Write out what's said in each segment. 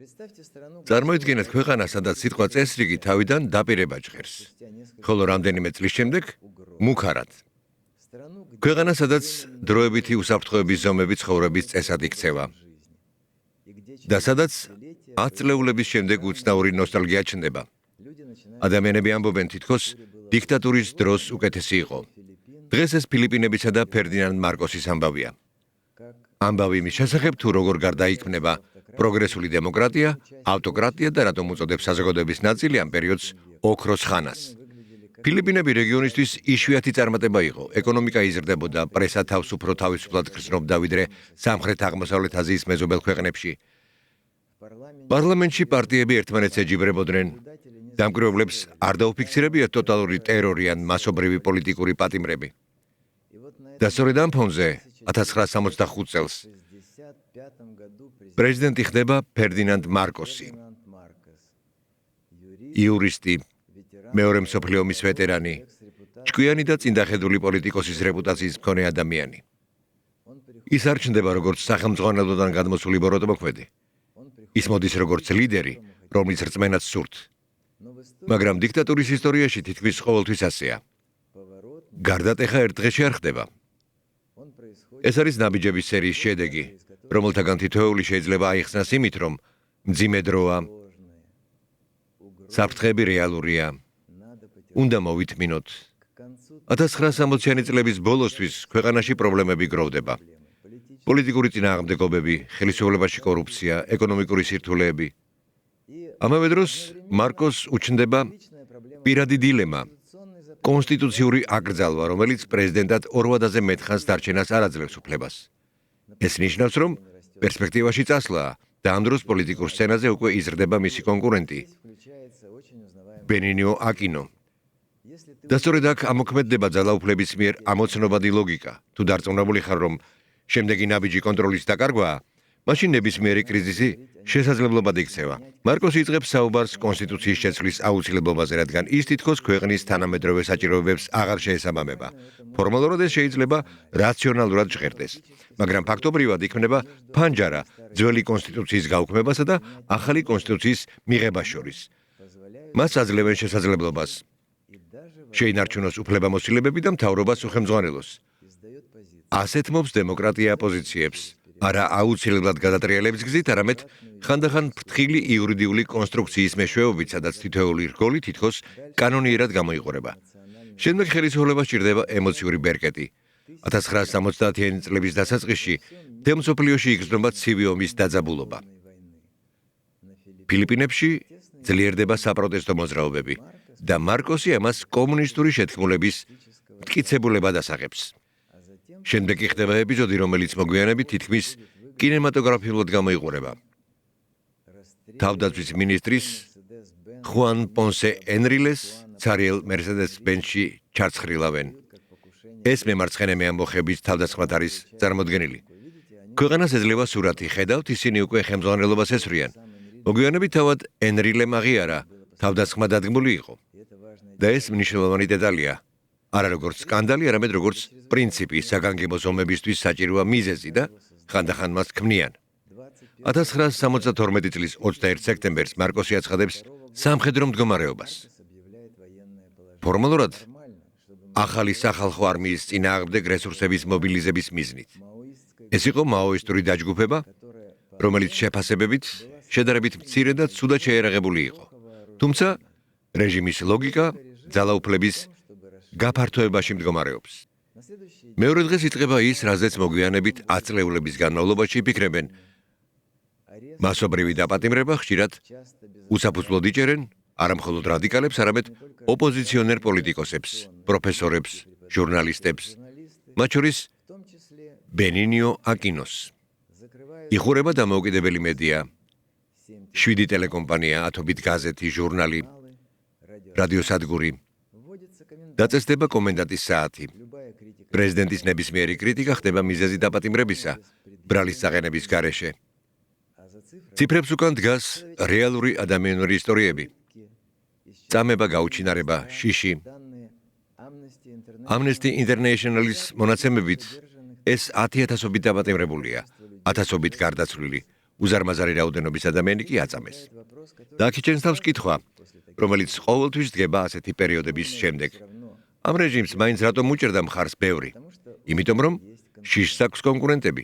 წარმოიდგინეთ ქვეყანა, სადაც სიტყვა წესრიგი თავიდან დაპირება ჟღერს, ხოლო რამდენიმე წლის შემდეგ მუქარად. ქვეყანა, სადაც დროებითი უსაფრთხოების ზომები ცხოვრების წესად იქცევა და სადაც 10 წლეულების შემდეგ უცნაური ნოსტალგია ჩნდება. ადამიანები ამბობენ, თითქოს დიქტატურის დროს უკეთესი იყო. დღეს ეს ფილიპინებისა და ფერდინანდ მარკოსის ამბავია. ამბავი იმის შესახებ, თუ როგორ გარდაიქმნება პროგრესული დემოკრატია, ავტოკრატია და რატომ უწოდებს საზოგადოების ნაწილი ამ პერიოდს ოქროს ხანას. ფილიპინები რეგიონისთვის იშვიათი წარმატება იყო. ეკონომიკა იზრდებოდა, პრესა თავს უფრო თავისუფლად გრძნობდა ვიდრე სამხრეთ-აღმოსავლეთ აზიის მეზობელ ქვეყნებში. პარლამენტში პარტიები ერთმანეთს ეჯიბრებოდნენ. დამკვირვებლებს არ დაუფიქსირებიათ ტოტალური ტერორი ან მასობრივი პოლიტიკური პატიმრები. და სწორედ ამ ფონზე 1965 წელს პრეზიდენტი ხდება ფერდინანდ მარკოსი, იურისტი, მეორე მსოფლიო ომის ვეტერანი, ჭკვიანი და წინდახედული პოლიტიკოსის რეპუტაციის მქონე ადამიანი. ის არ ჩნდება როგორც სახელმძღვანელოდან გადმოსული ბოროტმოქმედი. ის მოდის როგორც ლიდერი, რომლის რწმენაც სურთ. მაგრამ დიქტატურის ისტორიაში თითქმის ყოველთვის ასეა. გარდატეხა ერთ დღეში არ ხდება. ეს არის ნაბიჯების სერიის შედეგი, რომელთაგან თითოეული შეიძლება აიხსნას იმით, რომ მძიმე დროა, საფრთხეები რეალურია, უნდა მოვითმინოთ. 1960-იანი წლების ბოლოსთვის ქვეყანაში პრობლემები გროვდება. პოლიტიკური წინააღმდეგობები, ხელისუფლებაში კორუფცია, ეკონომიკური სირთულეები. ამავე დროს მარკოს უჩნდება პირადი დილემა, კონსტიტუციური აკრძალვა, რომელიც პრეზიდენტად 2-ზე მეტ ხანს დარჩენას არ აძლევს უფლებას. ეს ნიშნავს, რომ პერსპექტივაში წასვლაა და ამ დროს პოლიტიკურ სცენაზე უკვე იზრდება მისი კონკურენტი, ბენინიო აკინო. და სწორედ აქ ამოქმედდება ძალაუფლების მიერ ამოცნობადი ლოგიკა. თუ დარწმუნებული ხარ, რომ შემდეგი ნაბიჯი კონტროლის დაკარგვაა, მაშინ ნებისმიერი კრიზისი შესაძლებლობად იქცევა. მარკოსი იწყებს საუბარს კონსტიტუციის შეცვლის აუცილებლობაზე, რადგან ის თითქოს ქვეყნის თანამედროვე საჭიროებებს აღარ შეესაბამება. ფორმალურად ეს შეიძლება რაციონალურად ჟღერდეს, მაგრამ ფაქტობრივად იქმნება ფანჯარა ძველი კონსტიტუციის გაუქმებასა და ახალი კონსტიტუციის მიღებას შორის. მას აძლევენ შესაძლებლობას შეინარჩუნოს უფლებამოსილებები და მთავრობას უხელმძღვანელოს. ასეთ მობს დემოკრატია აპოზიციებს, არა აუცილებლად გადატრიალების გზით, არამედ ხანდახან ფრთხილი იურიდიული კონსტრუქციის მეშვეობით, სადაც თითოეული რგოლი თითქოს კანონიერად გამოიყურება. შემდეგ ხელისუფლებას სჭირდება ემოციური ბერკეტი. 1970-იანი წლების დასაწყისში მთელ მსოფლიოში იგრძნობა ცივი ომის დაძაბულობა. ფილიპინებში ძლიერდება საპროტესტო მოძრაობები და მარკოსი ამას კომუნისტური შეთქმულების მტკიცებულებად ასაღებს. შემდეგ კი ხდება ეპიზოდი, რომელიც მოგვიანებით თითქმის კინემატოგრაფიულად გამოიყურება. თავდაცვის ministris ხუან პონსე ენრილეს ცარიელ მერსედეს-ბენცში ჩარცხრილავენ. ეს მემარცხენე ამბოხების თავდასხმად არის წარმოდგენილი. ქვეყანას ეძლევა სურათი, ხედავთ, ისინი უკვე ხელმძღვანელობას ესვრიან. მოგვიანებით თავად ენრილემ აღიარა, თავდასხმა დადგმული იყო. და ეს მნიშვნელოვანი დეტალია. არა როგორც სკანდალი, არამედ როგორც პრინციპი საგანგებო ზომებისთვის საჭიროა მიზეზი და ხანდახან მას ქმნიან. 1972 წლის 21 სექტემბერს მარკოსი აცხადებს სამხედრო მდგომარეობას. ფორმალურად ახალი სახალხო არმიის წინააღმდეგ რესურსების მობილიზების მიზნით. ეს იყო მაოისტური დაჯგუფება, რომელიც შეფასებებით შედარებით მცირე და ცუდად შეერაღებული იყო. თუმცა რეჟიმის ლოგიკა ძალაუფლების გაფართოებაში მდგომარეობს. მეორე დღეს იწყება ის, რაზეც მოგვიანებით 10 წლეულების განმავლობაში იფიქრებენ. მასობრივი დაპატიმრება ხშირად უსაფუძვლოდ იჭერენ არა მხოლოდ რადიკალებს, არამედ ოპოზიციონერ პოლიტიკოსებს, პროფესორებს, ჟურნალისტებს, მათ შორის ბენინიო აკინოს. იხურება დამოუკიდებელი მედია, 7 ტელეკომპანია, 10 გაზეთი, ჟურნალი, რადიოსადგური. დაწესდება კომენდანტის საათი. პრეზიდენტის ნებისმიერი კრიტიკა ხდება მიზეზი დაპატიმრებისა, ბრალის წაყენების გარეშე. ციფრებს უკან დგას რეალური ადამიანური ისტორიები. წამება, გაუჩინარება, შიში. Amnesty International-ის მონაცემებით ეს 10,000-ობით დაპატიმრებულია, 1000-ობით გარდაცვლილი, უზარმაზარი რაოდენობის ადამიანი კი აწამეს. დაქიჩენს თავს კითხვა, რომელიც ყოველთვის დგება ასეთი პერიოდების შემდეგ. ამ რეჟიმს მაინც რატომ უჭერდა მხარს ბევრი? იმიტომ რომ შიშს აქვს კონკურენტები.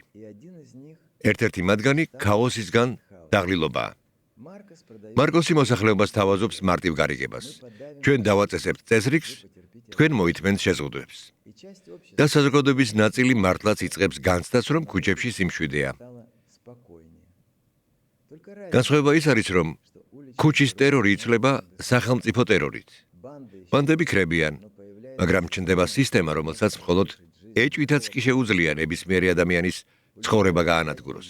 ერთ-ერთი მათგანი ქაოსისგან დაღლილობაა. მარკოსი მოსახლეობას თავაზობს მარტივ გარიგებას. ჩვენ დავაწესებთ წესრიგს, თქვენ მოითმენთ შეზღუდვებს. და საზოგადოების ნაწილი მართლაც იწყებს განცდას, რომ ქუჩებში სიმშვიდეა. განსხვავება ის არის, რომ ქუჩის ტერორი იცვლება სახელმწიფო ტერორით. ბანდები ქრებიან, მაგრამ ჩნდება სისტემა, რომელსაც მხოლოდ ეჭვითაც კი შეუძლია ნებისმიერი ადამიანის ცხოვრება გაანადგუროს.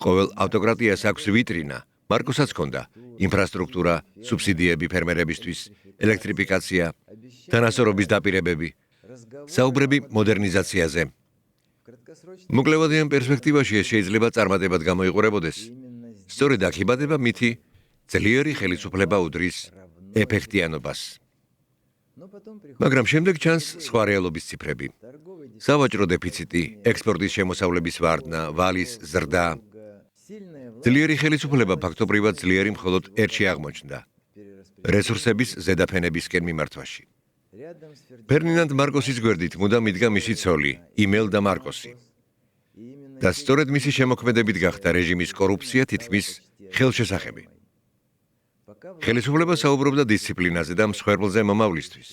ყოველ ავტოკრატიას აქვს ვიტრინა, მარკოსაც ჰქონდა ინფრასტრუქტურა, სუბსიდიები ფერმერებისთვის, ელექტრიფიკაცია, თანასწორობის დაპირებები, საუბრები მოდერნიზაციაზე. მოკლევადიან პერსპექტივაში ეს შეიძლება წარმატებად გამოიყურებოდეს. სწორედ აქ იბადება მითი ძლიერი ხელისუფლება უდრის ეფექტიანობას. მაგრამ შემდეგ ჩანს სხვა რეალობის ციფრები. სავაჭრო დეფიციტი, ექსპორტის შემოსავლების ვარდნა, ვალის ზრდა. ძლიერი ხელისუფლება ფაქტობრივად ძლიერი მხოლოდ ერთში აღმოჩნდა. რესურსების ზედაფენებისკენ მიმართვაში. ფერდინანდ მარკოსის გვერდით მუდამ იდგა მისი ცოლი, იმელდა მარკოსი. და სწორედ მისი შემოქმედებით გახდა რეჟიმის კორუფცია თითქმის ხელშესახები. ხელისუფლება საუბრობდა დისციპლინაზე და მსხვერპლზე მომავლისთვის.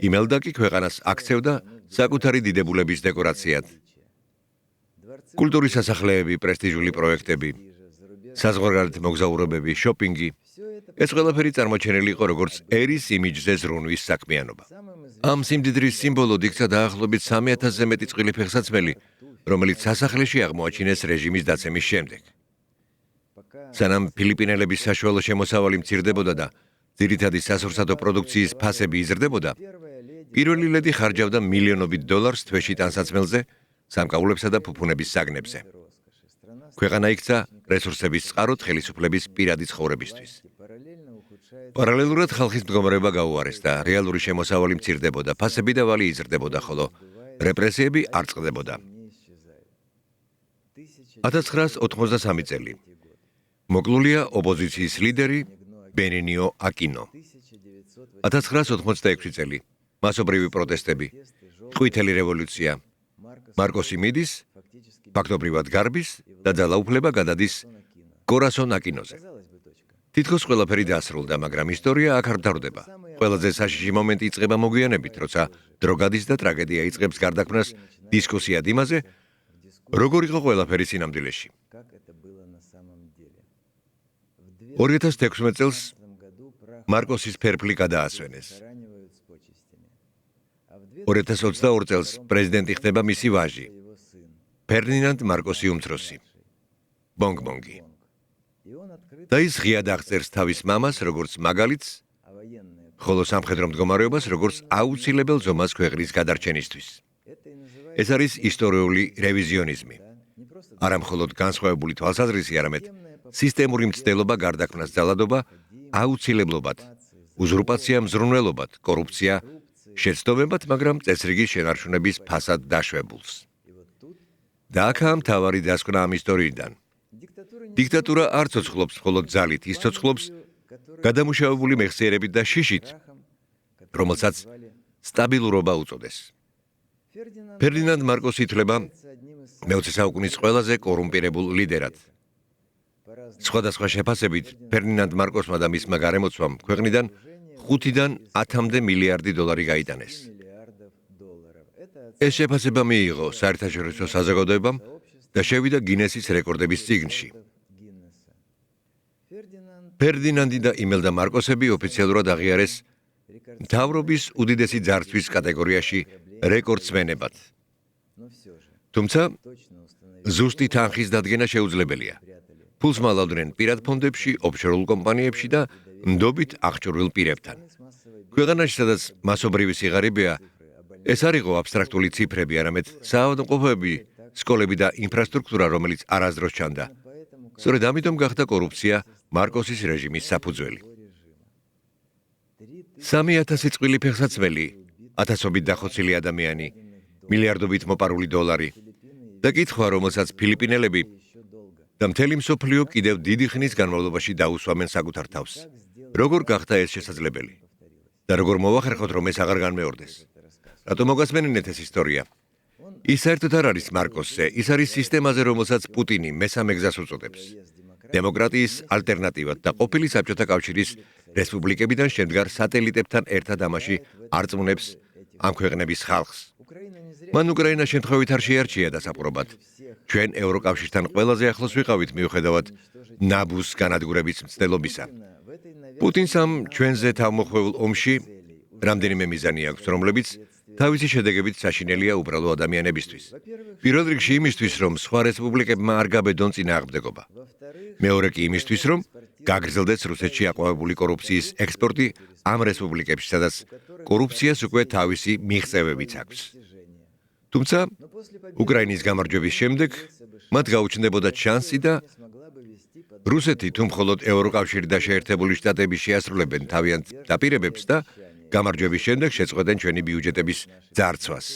იმელდა კი ქვეყანას აქცევდა საკუთარი დიდებულების დეკორაციად. კულტურის სასახლეები, პრესტიჟული პროექტები, საზღვარგარეთ მოგზაურობები, შოპინგი. ეს ყველაფერი წარმოჩენილი იყო როგორც ერის იმიჯზე ზრუნვის საქმიანობა. ამ სიმდიდრის სიმბოლოდ იქცა დაახლოებით 3000-ზე მეტი წყვილი ფეხსაცმელი, რომელიც სასახლეში აღმოაჩინეს რეჟიმის დაცემის შემდეგ. სანამ ფილიპინელების საშუალო შემოსავალი მცირდებოდა და ძირითადი სასურსათო პროდუქციის ფასები იზრდებოდა, პირველი ლედი ხარჯავდა მილიონობით დოლარს თვეში ტანსაცმელზე, სამკაულებსა და ფუფუნების საგნებზე. ქვეყანა იქცა რესურსების წყაროდ ხელისუფლების პირადი ცხოვრებისთვის. პარალელურად ხალხის მდგომარეობა გაუარეს და რეალური შემოსავალი მცირდებოდა, ფასები და ვალი იზრდებოდა, ხოლო რეპრესიები არ წყდებოდა. 1983 წელი. მოკლულია ოპოზიციის ლიდერი ბენინიო აკინო. 1986 წელი. მასობრივი პროტესტები, ყვითელი რევოლუცია. მარკოსი მიდის, ფაქტობრივად გარბის და ძალაუფლება გადადის კორასონ აკინოზე. თითქოს ყველაფერი დასრულდა, მაგრამ ისტორია აქ არ მთავრდება. ყველაზე საშიში მომენტი იწყება მოგვიანებით, როცა დრო გადის და ტრაგედია იწყებს გარდაქმნას დისკუსიად იმაზე, როგორ იყო ყველაფერი სინამდვილეში. 2016 წელს მარკოსის ფერფლი გადაასვენეს. 2022 წელს პრეზიდენტი ხდება მისი ვაჟი, ფერდინანდ მარკოსი უმცროსი, ბონგ-ბონგი. და ის ღიად აღწერს თავის მამას როგორც მაგალითს, ხოლო სამხედრო მდგომარეობას როგორც აუცილებელ ზომას ქვეყნის გადარჩენისთვის. ეს არის ისტორიული რევიზიონიზმი. არა მხოლოდ განსხვავებული თვალსაზრისი, არამედ სისტემური მცდელობა, გარდაქმნას ძალადობა, აუცილებლობად, უზურპაცია მზრუნველობად, კორუფცია შეცდომებად, მაგრამ წესრიგის შენარჩუნების ფასად დაშვებულს. და აქაა მთავარი დასკვნა ამ ისტორიიდან. დიქტატურა არ ცოცხლობს მხოლოდ ძალით, ის ცოცხლობს გადამუშავებული მეხსიერებით და შიშით, რომელსაც სტაბილურობა უწოდეს. ფერდინანდ მარკოსი ითვლება მე-20 საუკუნის ყველაზე კორუმპირებულ ლიდერად. სხვადასხვა შეფასებით, ფერდინანდ მარკოსმა და მისმა გარემოცვამ ქვეყნიდან 5-დან 10-მდე მილიარდი დოლარი გაიტანეს. ეს შეფასება მიიღო საერთაშორისო საზოგადოებამ და შევიდა გინესის რეკორდების წიგნში. ფერდინანდი და იმელდა მარკოსები ოფიციალურად აღიარეს მთავრობის უდიდესი ძარცვის კატეგორიაში რეკორდსმენებად. თუმცა, ზუსტი თანხის დადგენა შეუძლებელია. ფულს მალავდნენ პირად ფონდებში, ოფშორულ კომპანიებში და ნდობით აღჭურვილ პირებთან. ქვეყანაში, სადაც მასობრივი სიღარიბეა, ეს არ იყო აბსტრაქტული ციფრები, არამედ საავადმყოფოები, სკოლები და ინფრასტრუქტურა, რომელიც არასდროს ჩანდა. სწორედ ამიტომ გახდა კორუფცია მარკოსის რეჟიმის საფუძველი. 3000 წყვილი ფეხსაცმელი, ათასობით დახოცილი ადამიანი, მილიარდობით მოპარული დოლარი და კითხვა, რომელსაც ფილიპინელები და მთელი მსოფლიო კიდევ დიდი ხნის განმავლობაში დაუსვამენ საკუთარ თავს. როგორ გახდა ეს შესაძლებელი? და როგორ მოვახერხოთ, რომ ეს აღარ განმეორდეს? რატომ მოგასმენინეთ ეს ისტორია? ის საერთოდ არ არის მარკოსზე, ის არის სისტემაზე, რომელსაც პუტინი მესამე გზას უწოდებს. დემოკრატიის ალტერნატივად და ყოფილი საბჭოთა კავშირის რესპუბლიკებიდან შემდგარ სატელიტებთან ერთად ამაში არწმუნებს ამ ქვეყნების ხალხს. მან უკრაინა შემთხვევით არ შეარჩია დასაპყრობად. ჩვენ ევროკავშირთან ყველაზე ახლოს ვიყავით მიუხედავად ნაბუს განადგურების მცდელობისა. პუტინს ამ ჩვენზე თავმოხვეულ ომში რამდენიმე მიზანი აქვს, რომლებიც თავისი შედეგებით საშინელია უბრალო ადამიანებისთვის. პირველ რიგში იმისთვის, რომ სხვა რესპუბლიკებმა არ გაბედონ წინააღმდეგობა. მეორე კი იმისთვის, რომ გაგრძელდეს რუსეთში აყვავებული კორუფციის ექსპორტი ამ რესპუბლიკებში, სადაც კორუფციას უკვე თავისი მიღწევებიც აქვს. თუმცა, უკრაინის გამარჯვების შემდეგ მათ გაუჩნდებოდა შანსი და რუსეთი თუ მხოლოდ ევროკავშირი და შეერთებული შტატები შეასრულებენ თავიანთ დაპირებებს და გამარჯვების შემდეგ შეწყვეტენ ჩვენი ბიუჯეტების ძარცვას.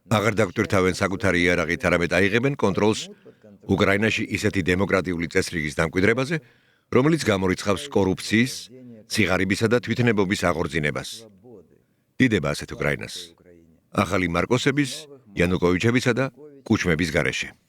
აღარ დაგვტვირთავენ საკუთარი იარაღით, არამედ აიღებენ კონტროლს უკრაინაში ისეთი დემოკრატიული წესრიგის დამკვიდრებაზე, რომელიც გამორიცხავს კორუფციის, სიღარიბისა და თვითნებობის აღორძინებას. დიდება ასეთ უკრაინას. ახალი მარკოსების, იანუკოვიჩებისა და კუჩმების გარეშე.